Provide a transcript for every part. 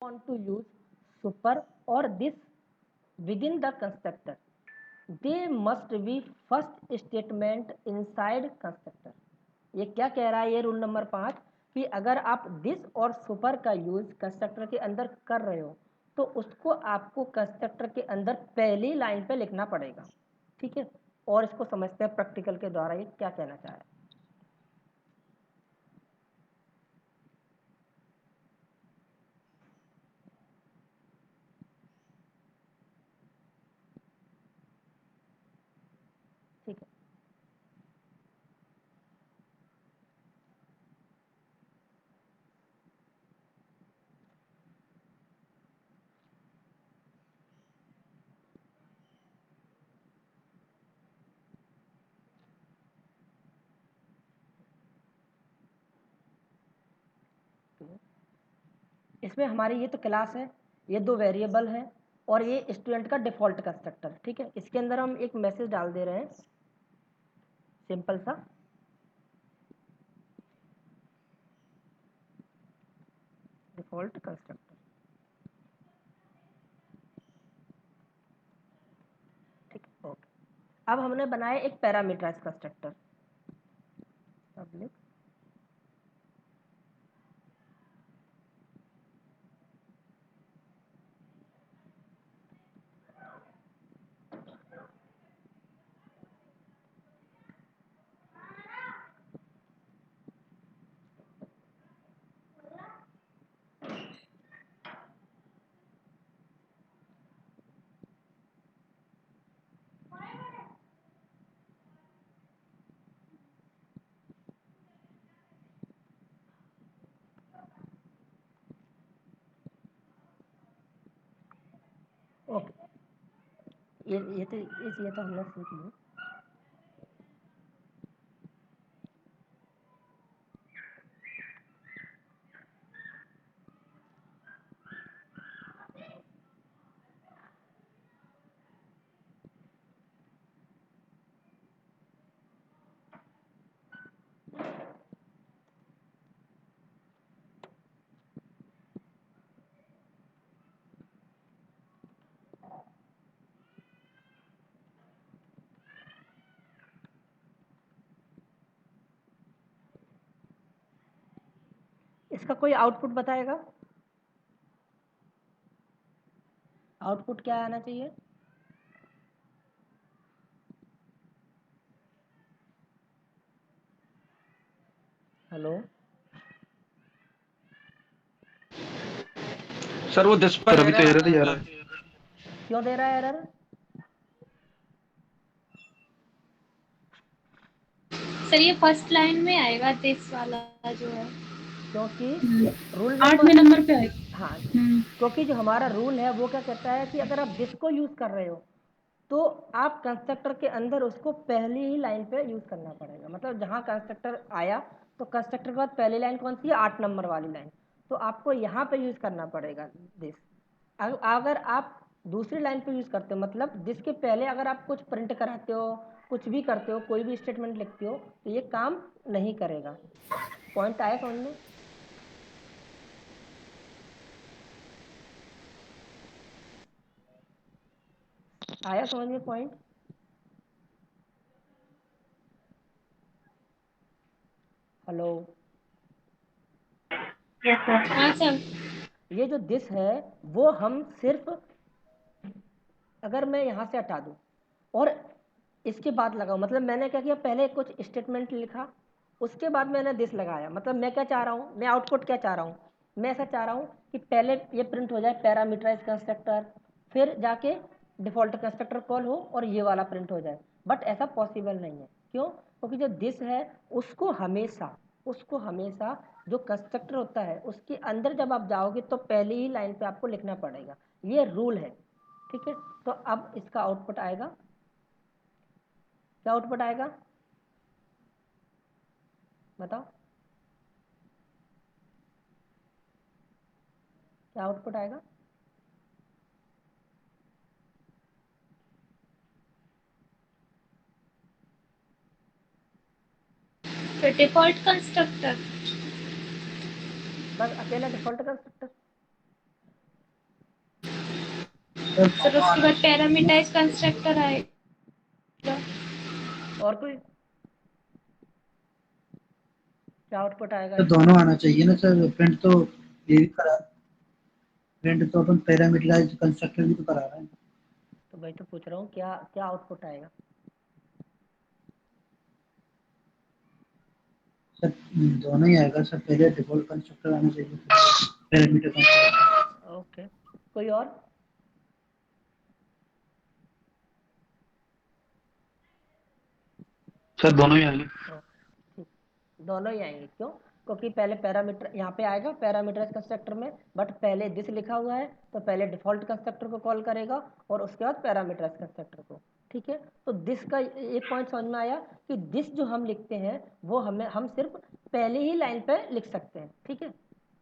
want to use super or this within the constructor, they must be first statement inside constructor. ये क्या कह रहा है, ये रूल नंबर 5 कि अगर आप दिस और सुपर का यूज कंस्ट्रक्टर के अंदर कर रहे हो तो उसको आपको कंस्ट्रक्टर के अंदर पहली लाइन पे लिखना पड़ेगा। ठीक है, और इसको समझते हैं प्रैक्टिकल के द्वारा ये क्या कहना चाह रहा है। ठीक है, इसमें हमारी ये तो क्लास है, ये दो वेरिएबल है और ये स्टूडेंट का डिफॉल्ट कंस्ट्रक्टर। ठीक है, इसके अंदर हम एक मैसेज डाल दे रहे हैं सिंपल सा, डिफॉल्ट कंस्ट्रक्टर। ठीक है, ओके। अब हमने बनाया एक पैरामीटराइज कंस्ट्रक्टर, पब्लिक ओके। ये तो हमने सीख लिया। इसका कोई आउटपुट बताएगा, आउटपुट क्या आना चाहिए? हेलो सर वो 10 पर अभी तो एरर ही आ रहा है। क्यों दे रहा है एरर? सर ये फर्स्ट लाइन में आएगा दिस वाला जो है, क्योंकि रूल 8वें नंबर, नंबर पे आएगा। हाँ, क्योंकि जो हमारा रूल है वो क्या कहता है कि अगर आप दिस को यूज कर रहे हो तो आप कंस्ट्रक्टर के अंदर उसको पहली ही लाइन पे यूज करना पड़ेगा। मतलब जहाँ कंस्ट्रक्टर आया तो कंस्ट्रक्टर के बाद पहली लाइन कौन सी है? 8 नंबर वाली लाइन। तो आपको यहाँ पे यूज करना पड़ेगा दिस। अगर आप दूसरी लाइन पे यूज करते हो, मतलब दिस के पहले अगर आप कुछ प्रिंट कराते हो, कुछ भी करते हो, कोई भी स्टेटमेंट लिखते हो तो ये काम नहीं करेगा। पॉइंट आया समझ में? आया समझ में पॉइंट? हेलो हाँ सर। ये जो दिस है वो हम सिर्फ, अगर मैं यहाँ से हटा दूँ और इसके बाद लगाऊँ, मतलब मैंने क्या किया, पहले कुछ स्टेटमेंट लिखा उसके बाद मैंने दिस लगाया। मतलब मैं क्या चाह रहा हूँ, मैं आउटपुट क्या चाह रहा हूँ, मैं ऐसा चाह रहा हूँ कि पहले ये प्रिंट हो जाए पैरामीटराइज कंस्ट्रक्टर, फिर जाके डिफॉल्ट कंस्ट्रक्टर कॉल हो और ये वाला प्रिंट हो जाए। बट ऐसा पॉसिबल नहीं है। क्यों? क्योंकि जो दिस है उसको हमेशा जो कंस्ट्रक्टर होता है उसके अंदर जब आप जाओगे तो पहली ही लाइन पे आपको लिखना पड़ेगा। ये रूल है। ठीक है, तो अब इसका आउटपुट आएगा, क्या आउटपुट आएगा बताओ, क्या आउटपुट आएगा? Default constructor. बस अकेला डिफॉल्ट कंस्ट्रक्टर। सर उसके बाद पैरामीटराइज कंस्ट्रक्टर आएगा। और कोई क्या आउटपुट आएगा तो इसका? दोनों आना चाहिए ना सर, प्रिंट तो ये भी करा, प्रिंट तो अपन पैरामीटराइज्ड कंस्ट्रक्टर भी तो करा रहे हैं। तो भाई तो पूछ रहा हूँ क्या क्या आउटपुट आएगा? सर दोनों ही आएगा सर, पहले डिफॉल्ट कंस्ट्रक्टर आना चाहिए, पैरामीटर कंस्ट्रक्टर। ओके, कोई और? सर दोनों ही आएंगे। ठीक, दोनों ही आएंगे। क्यों? क्योंकि पहले पैरामीटर यहाँ पे आएगा पैरामीटराइज कंस्ट्रक्टर में, बट पहले दिस लिखा हुआ है तो पहले डिफॉल्ट कंस्ट्रक्टर को कॉल करेगा और उसके बाद पैरामीटराइज कंस्ट्रक्टर को। ठीक है, तो दिस का एक पॉइंट समझ में आया कि दिस जो हम लिखते हैं वो हम सिर्फ पहले ही लाइन पे लिख सकते हैं। ठीक है,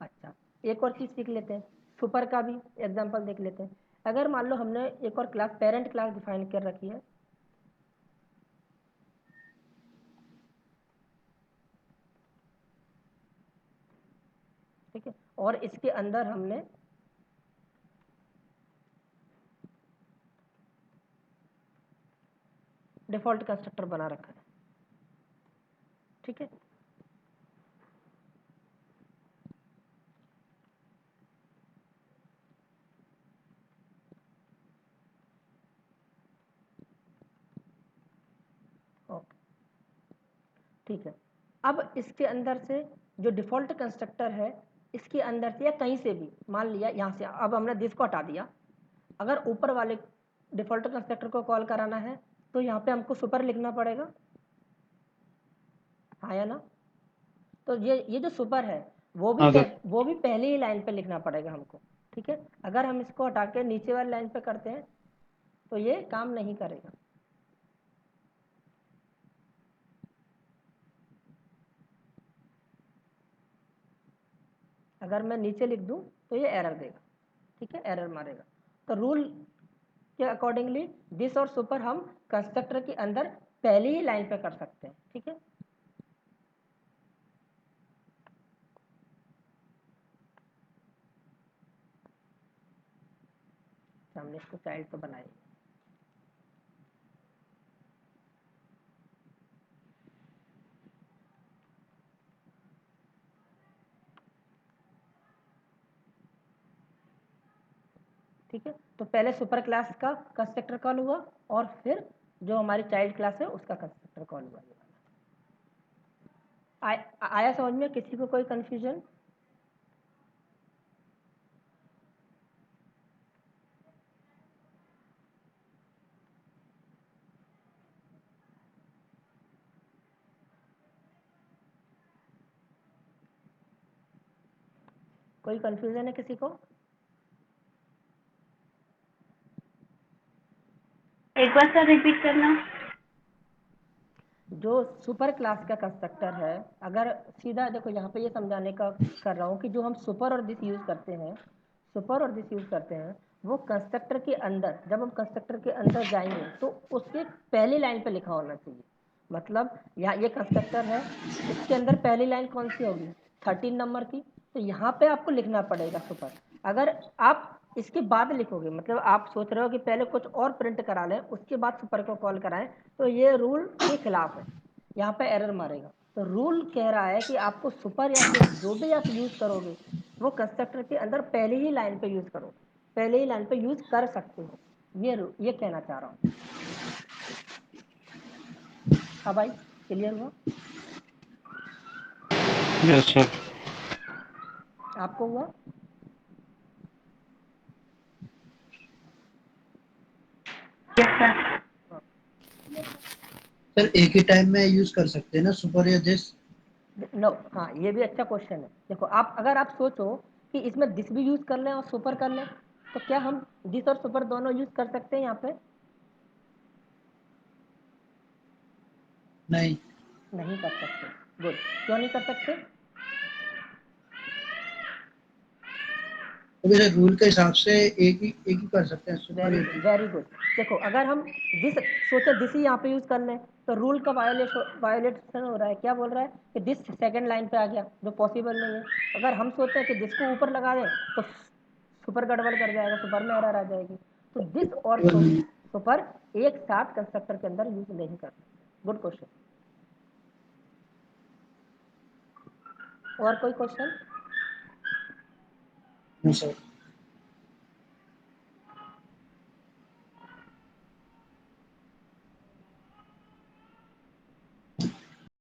अच्छा एक और चीज़ सीख लेते हैं, सुपर का भी एग्जाम्पल देख लेते हैं। अगर मान लो हमने एक और क्लास पेरेंट क्लास डिफाइन कर रखी है, ठीक है, और इसके अंदर हमने डिफॉल्ट कंस्ट्रक्टर बना रखा है। ठीक है, ओके, ठीक है। अब इसके अंदर से जो डिफॉल्ट कंस्ट्रक्टर है इसके अंदर से या कहीं से भी, मान लिया यहाँ से अब हमने दिस को हटा दिया, अगर ऊपर वाले डिफॉल्ट कंस्ट्रक्टर को कॉल कराना है तो यहाँ पे हमको सुपर लिखना पड़ेगा, हाँ या ना? तो ये जो सुपर है वो भी हाँ सर। वो भी पहले ही लाइन पे लिखना पड़ेगा हमको। ठीक है, अगर हम इसको हटा के नीचे वाली लाइन पे करते हैं तो ये काम नहीं करेगा। अगर मैं नीचे लिख दूं तो ये एरर देगा। ठीक है, एरर मारेगा। तो रूल के अकॉर्डिंगली दिस और सुपर हम कंस्ट्रक्टर के अंदर पहली ही लाइन पे कर सकते हैं। ठीक है, हमने इसको चाइल्ड तो बनाए। ठीक है, तो पहले सुपर क्लास का कंस्ट्रक्टर कॉल हुआ और फिर जो हमारी चाइल्ड क्लास है उसका कंस्ट्रक्टर कॉल हुआ। आया समझ में? किसी को कोई कंफ्यूजन? कोई कंफ्यूजन है किसी को? एक बार सर रिपीट करना। जो सुपर क्लास का कंस्ट्रक्टर है, अगर सीधा देखो यहाँ पे ये समझाने का कर रहा हूँ कि जो हम सुपर और दिस यूज़ करते हैं, सुपर और दिस यूज़ करते हैं, वो कंस्ट्रक्टर के अंदर, जब हम कंस्ट्रक्टर के अंदर जाएंगे तो उसके पहली लाइन पे लिखा होना चाहिए। मतलब यहाँ ये कंस्ट्रक्टर है, इसके अंदर पहली लाइन कौन सी होगी? 13 नंबर की। तो यहाँ पे आपको लिखना पड़ेगा सुपर। अगर आप इसके बाद लिखोगे, मतलब आप सोच रहे हो कि पहले कुछ और प्रिंट करा लें उसके बाद सुपर को कॉल कराएं, तो ये रूल के खिलाफ है, यहाँ पे एरर मारेगा। तो रूल कह रहा है कि आपको सुपर या दिस जो भी आप यूज़ करोगे वो कंस्ट्रक्टर के अंदर पहले ही लाइन पे यूज़ करो, पहले ही लाइन पे यूज़ कर सकते हो। ये कहना चाह रहा हूँ। हाँ भाई, क्लियर हुआ यस सर। आपको? हुआ? Yes sir. सर एक ही टाइम में यूज कर सकते हैं ना सुपर या दिस? नो, हाँ ये भी अच्छा क्वेश्चन है। देखो आप, अगर आप सोचो कि इसमें दिस भी यूज़ कर लें और सुपर कर लें, तो क्या हम दिस और सुपर दोनों यूज़ कर सकते हैं यहाँ पे? नहीं। नहीं कर सकते। गुड, क्यों नहीं कर सकते? तो मेरे रूल के हिसाब से एक ही कर सकते हैं, सुपर वेरी या गुड, दिस। Very good. देखो अगर हम दिस सोचे दिस ही यहाँ पे यूज़ कर लें तो रूल का वायोलेशन हो रहा है। क्या बोल रहा है कि दिस सेकंड लाइन पे आ गया, जो पॉसिबल नहीं है। अगर हम सोचते हैं कि दिस को ऊपर लगा दें तो सुपर गड़बड़ कर जाएगा, सुपर में एरर आ जाएगी। तो दिस और सुपर एक साथ कंस्ट्रक्टर के अंदर यूज नहीं करते। Good question. और कोई क्वेश्चन? No sir.